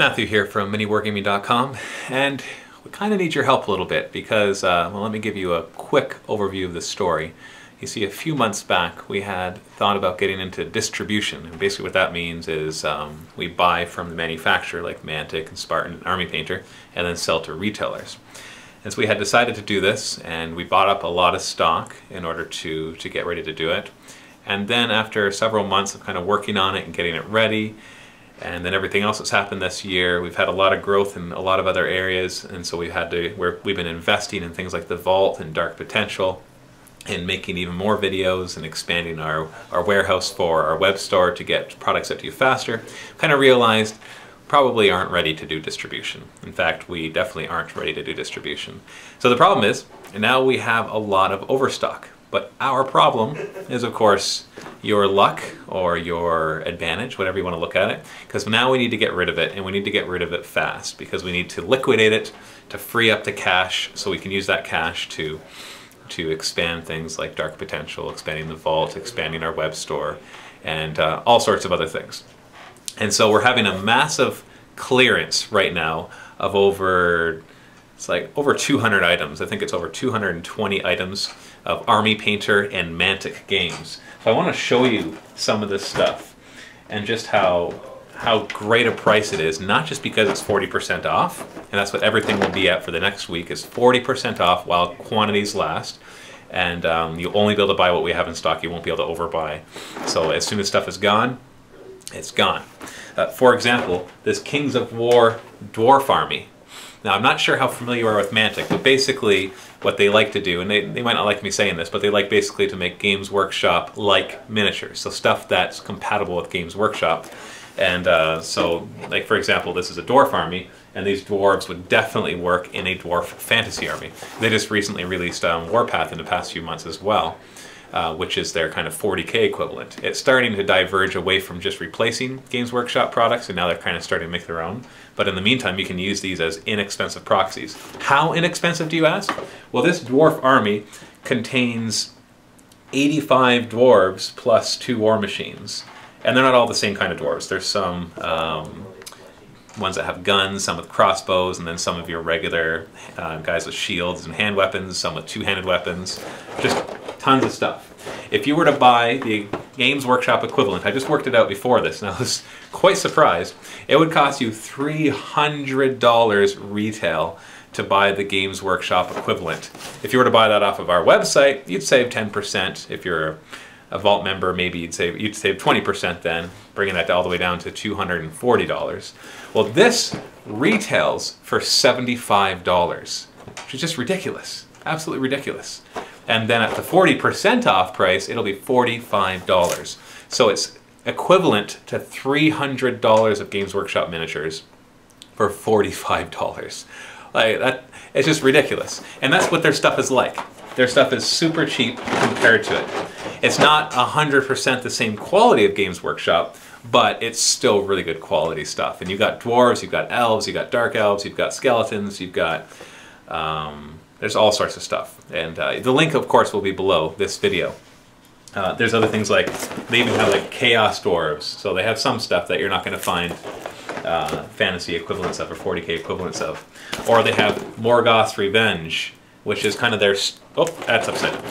Matthew here from MiniWarGaming.com, and we kind of need your help a little bit because, well, let me give you a quick overview of the story. You see, a few months back we had thought about getting into distribution, and basically what that means is we buy from the manufacturer like Mantic and Army Painter and then sell to retailers. And so we had decided to do this, and we bought up a lot of stock in order to get ready to do it. And then after several months of kind of working on it and getting it ready, and then everything else that's happened this year, we've had a lot of growth in a lot of other areas, and so we've been investing in things like the Vault and Dark Potential, and making even more videos and expanding our warehouse for our web store to get products out to you faster. Kind of realized probably aren't ready to do distribution. In fact, we definitely aren't ready to do distribution. So the problem is, now we have a lot of overstock. But our problem is, of course, your luck or your advantage, whatever you want to look at it, because now we need to get rid of it, and we need to get rid of it fast because we need to liquidate it to free up the cash so we can use that cash to expand things like Dark Potential, expanding the Vault, expanding our web store, and all sorts of other things. And so we're having a massive clearance right now of over 200 items. I think it's over 220 items of Army Painter and Mantic games. So I want to show you some of this stuff and just how great a price it is, not just because it's 40% off, and that's what everything will be at for the next week, is 40% off while quantities last. And you'll only be able to buy what we have in stock. You won't be able to overbuy. So as soon as stuff is gone, it's gone. For example, this Kings of War Dwarf Army. Now, I'm not sure how familiar you are with Mantic, but basically what they like to do, and they might not like me saying this, but they like basically to make Games Workshop-like miniatures, so stuff that's compatible with Games Workshop. And so, like for example, this is a dwarf army, and these dwarves would definitely work in a dwarf fantasy army. They just recently released Warpath in the past few months as well, which is their kind of 40K equivalent. It's starting to diverge away from just replacing Games Workshop products, and now they're kind of starting to make their own. But in the meantime, you can use these as inexpensive proxies. How inexpensive, do you ask? Well, this dwarf army contains 85 dwarves plus 2 war machines. And they're not all the same kind of dwarves. There's some ones that have guns, some with crossbows, and then some of your regular guys with shields and hand weapons, some with two-handed weapons. Just tons of stuff. If you were to buy the Games Workshop equivalent, I just worked it out before this, and I was quite surprised, it would cost you $300 retail to buy the Games Workshop equivalent. If you were to buy that off of our website, you'd save 10%. If you're a Vault member, maybe you'd save 20% then, bringing that all the way down to $240. Well, this retails for $75, which is just ridiculous, absolutely ridiculous. And then at the 40% off price, it'll be $45. So it's equivalent to $300 of Games Workshop miniatures for $45. Like that, it's just ridiculous. And that's what their stuff is like. Their stuff is super cheap compared to it. It's not 100% the same quality of Games Workshop, but it's still really good quality stuff. And you've got dwarves, you've got elves, you've got dark elves, you've got skeletons, you've got there's all sorts of stuff. And the link, of course, will be below this video. There's other things like, they even have like Chaos Dwarves. So they have some stuff that you're not going to find fantasy equivalents of or 40K equivalents of. Or they have Morgoth's Revenge, which is kind of their, oh, that's upside down,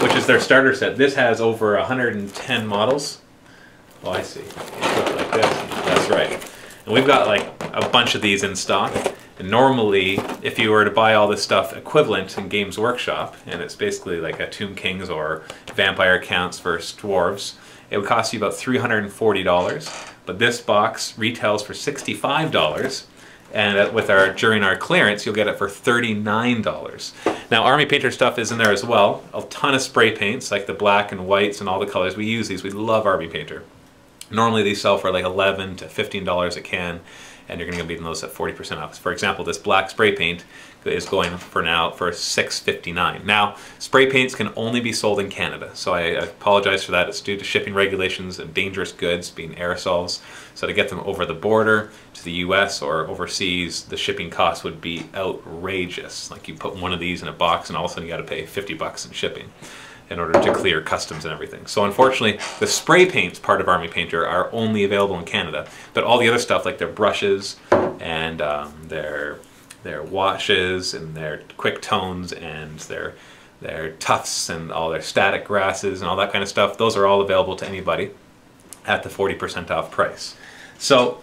which is their starter set. This has over 110 models. Oh, I see. Like this. That's right. And we've got like a bunch of these in stock. And normally, if you were to buy all this stuff equivalent in Games Workshop, and it's basically like a Tomb Kings or Vampire Counts versus Dwarves, it would cost you about $340. But this box retails for $65. And during our clearance, you'll get it for $39. Now, Army Painter stuff is in there as well. A ton of spray paints, like the black and whites and all the colors. We use these. We love Army Painter. Normally, these sell for like $11 to $15 a can, and you're going to be getting those at 40% off. For example, this black spray paint is going for now for $6.59. Now, spray paints can only be sold in Canada, so I apologize for that. It's due to shipping regulations and dangerous goods being aerosols. So to get them over the border to the US or overseas, the shipping cost would be outrageous. Like you put one of these in a box and all of a sudden you got to pay 50 bucks in shipping in order to clear customs and everything. So unfortunately, the spray paints part of Army Painter are only available in Canada, but all the other stuff like their brushes, and their washes and their quick tones and their tufts and all their static grasses and all that kind of stuff. Those are all available to anybody at the 40% off price. So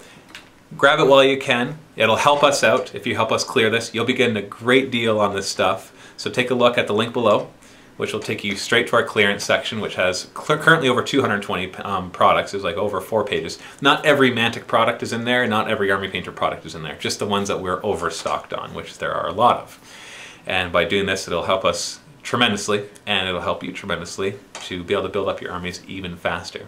grab it while you can. It'll help us out if you help us clear this. You'll be getting a great deal on this stuff. So take a look at the link below, which will take you straight to our clearance section, which has currently over 220 products. There's like over 4 pages. Not every Mantic product is in there, not every Army Painter product is in there, just the ones that we're overstocked on, which there are a lot of. And by doing this, it'll help us tremendously, and it'll help you tremendously to be able to build up your armies even faster.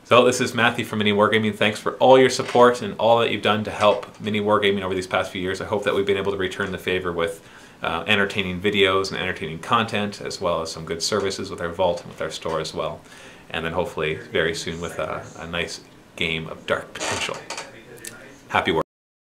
So this is Matthew from MiniWarGaming. Thanks for all your support and all that you've done to help MiniWarGaming over these past few years. I hope that we've been able to return the favor with entertaining videos and entertaining content, as well as some good services with our vault and with our store as well. And then hopefully very soon with a nice game of Dark Potential. Happy work.